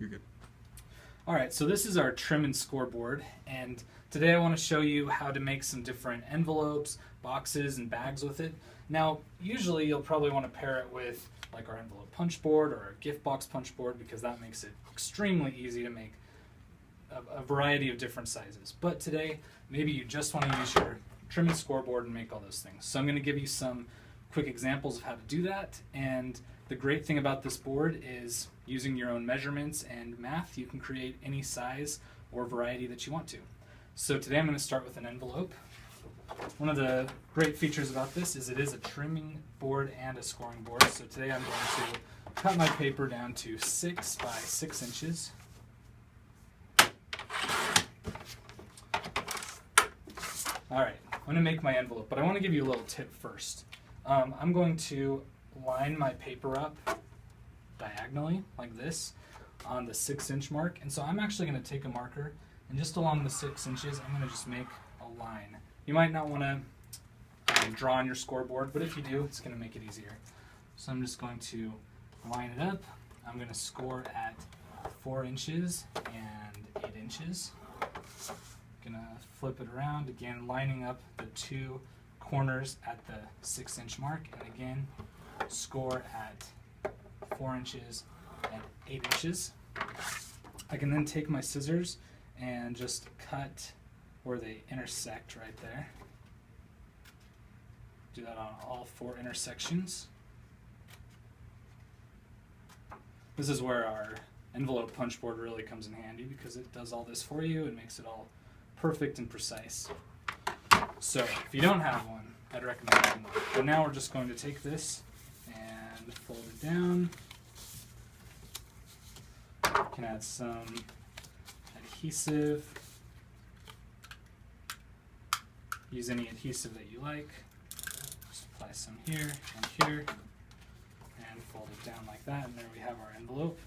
You're good. All right, so this is our trim and scoreboard, and today I want to show you how to make some different envelopes, boxes, and bags with it. Now, usually you'll probably want to pair it with like our envelope punch board or our gift box punch board because that makes it extremely easy to make a variety of different sizes. But today, maybe you just want to use your trim and scoreboard and make all those things. So I'm going to give you some quick examples of how to do that, and the great thing about this board is using your own measurements and math, you can create any size or variety that you want to. So today I'm going to start with an envelope. One of the great features about this is it is a trimming board and a scoring board. So today I'm going to cut my paper down to 6 by 6 inches. Alright, I'm going to make my envelope, but I want to give you a little tip first. I'm going to line my paper up diagonally like this on the 6-inch mark, and so I'm actually going to take a marker and just along the 6 inches I'm going to just make a line. You might not want to draw on your scoreboard, but if you do, it's going to make it easier. So I'm just going to line it up. I'm going to score at 4 inches and 8 inches. Going to flip it around, again lining up the two corners at the 6-inch mark, and again score at 4 inches and 8 inches. I can then take my scissors and just cut where they intersect right there. Do that on all 4 intersections. This is where our envelope punch board really comes in handy because it does all this for you and makes it all perfect and precise. So if you don't have one, I'd recommend having one. But now we're just going to take this and fold it down. You can add some adhesive. Use any adhesive that you like. Just apply some here and here and fold it down like that, and there we have our envelope.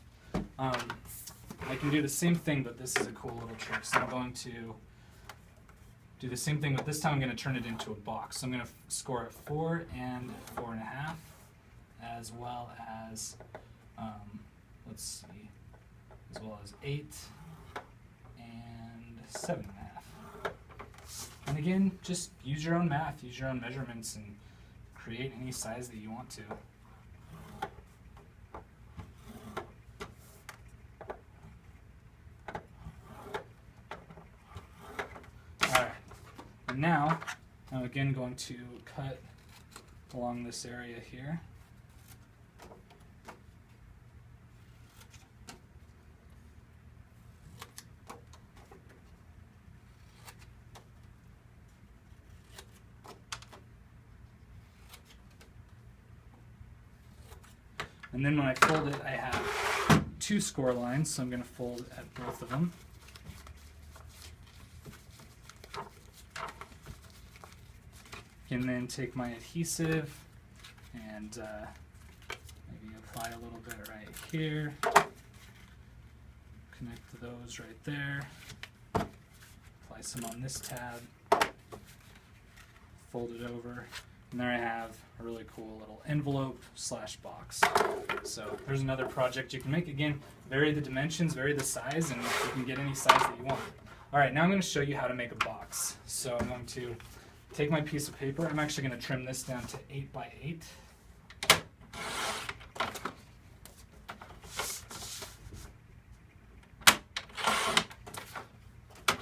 I can do the same thing, but this is a cool little trick. So I'm going to do the same thing, but this time I'm going to turn it into a box. So I'm going to score at 4 and 4.5, as well as, let's see, as well as 8 and 7.5. And again, just use your own math, use your own measurements, and create any size that you want to. And now, I'm again going to cut along this area here. And then when I fold it, I have 2 score lines, so I'm going to fold at both of them. And then take my adhesive and maybe apply a little bit right here. Connect those right there. Apply some on this tab. Fold it over. And there I have a really cool little envelope / box. So there's another project you can make. Again, vary the dimensions, vary the size, and you can get any size that you want. Alright, now I'm going to show you how to make a box. So I'm going to take my piece of paper. I'm actually going to trim this down to 8 by 8.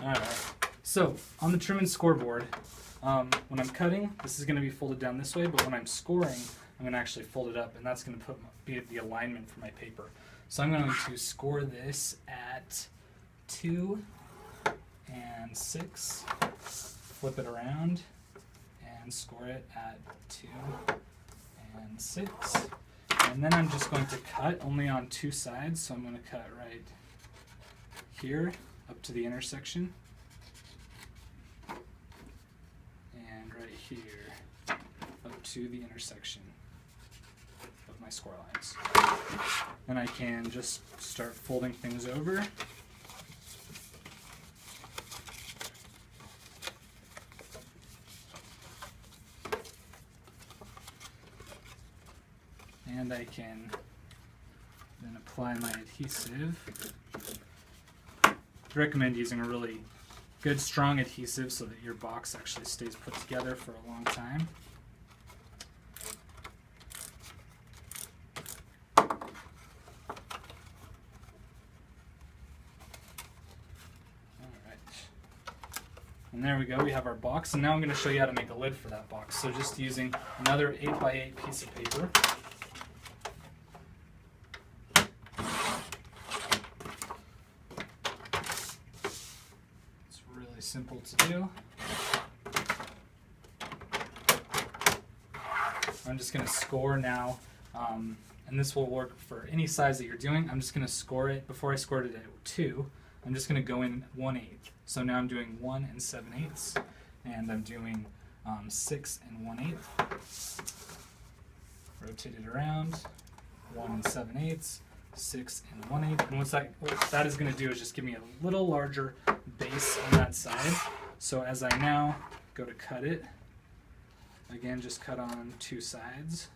Alright, so on the trim and scoreboard, when I'm cutting, this is going to be folded down this way, but when I'm scoring, I'm going to actually fold it up, and that's going to be the alignment for my paper. So I'm going to score this at 2 and 6, flip it around, and score it at 2 and 6. And then I'm just going to cut only on 2 sides, so I'm going to cut right here up to the intersection, and right here up to the intersection of my score lines. And I can just start folding things over. And I can Then apply my adhesive. I recommend using a really good strong adhesive so that your box actually stays put together for a long time. And there we go, we have our box, and now I'm going to show you how to make a lid for that box. So just using another 8x8 piece of paper. It's really simple to do. I'm just going to score now, and this will work for any size that you're doing. I'm just going to score it. Before I scored it at 2, I'm just going to go in 1/8. So now I'm doing 1 7/8, and I'm doing 6 1/8. Rotate it around, 1 7/8, 6 1/8. And what that is going to do is just give me a little larger base on that side. So as I now go to cut it, again, just cut on 2 sides.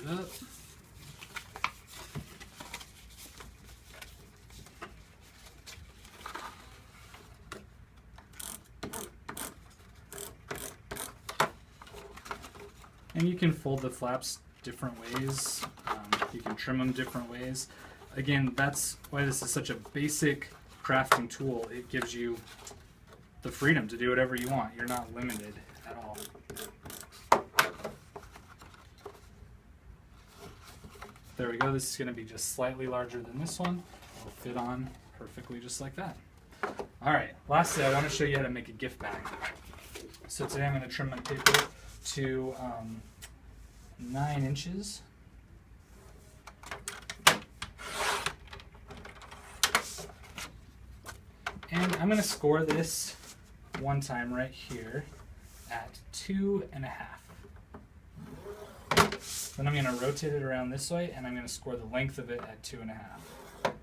Up. And you can fold the flaps different ways. You can trim them different ways. Again, that's why this is such a basic crafting tool. It gives you the freedom to do whatever you want. You're not limited at all. There we go. This is going to be just slightly larger than this one. It'll fit on perfectly just like that. All right, lastly, I want to show you how to make a gift bag. So today I'm going to trim my paper to 9 inches. And I'm going to score this one time right here at 2.5. Then I'm going to rotate it around this way, and I'm going to score the length of it at 2.5.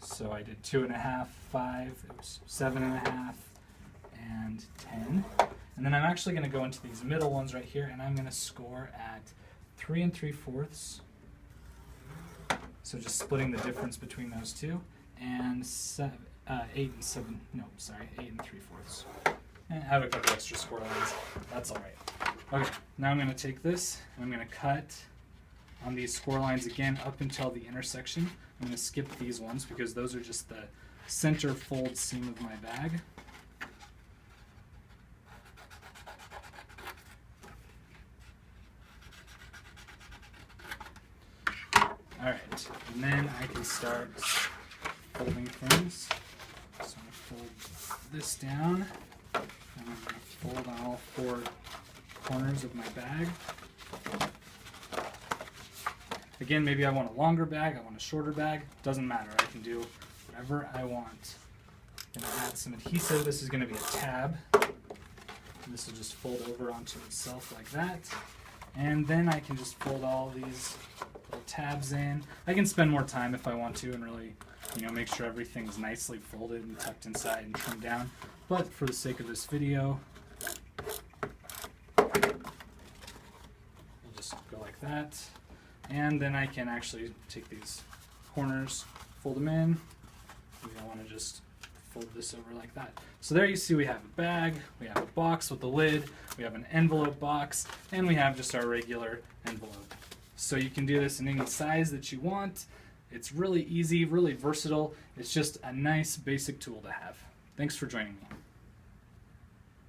So I did 2.5, 5, oops, 7.5, and 10. And then I'm actually going to go into these middle ones right here, and I'm going to score at 3 3/4. So just splitting the difference between those two, and 8 3/4. And I have a couple extra score lines. That's all right. Okay, now I'm going to take this and I'm going to cut on these score lines again up until the intersection. I'm going to skip these ones because those are just the center fold seam of my bag. All right, and then I can start folding things. So I'm going to fold this down. And I'm going to fold on all 4 corners of my bag. Again, maybe I want a longer bag, I want a shorter bag. Doesn't matter, I can do whatever I want. I'm going to add some adhesive. This is going to be a tab. And this will just fold over onto itself like that. And then I can just fold all these little tabs in. I can spend more time if I want to and really, make sure everything's nicely folded and tucked inside and trimmed down. But for the sake of this video, we'll just go like that. And then I can actually take these corners, fold them in. Maybe I want to just fold this over like that. So there you see we have a bag, we have a box with a lid, we have an envelope box, and we have just our regular envelope. So you can do this in any size that you want. It's really easy, really versatile. It's just a nice basic tool to have. Thanks for joining me.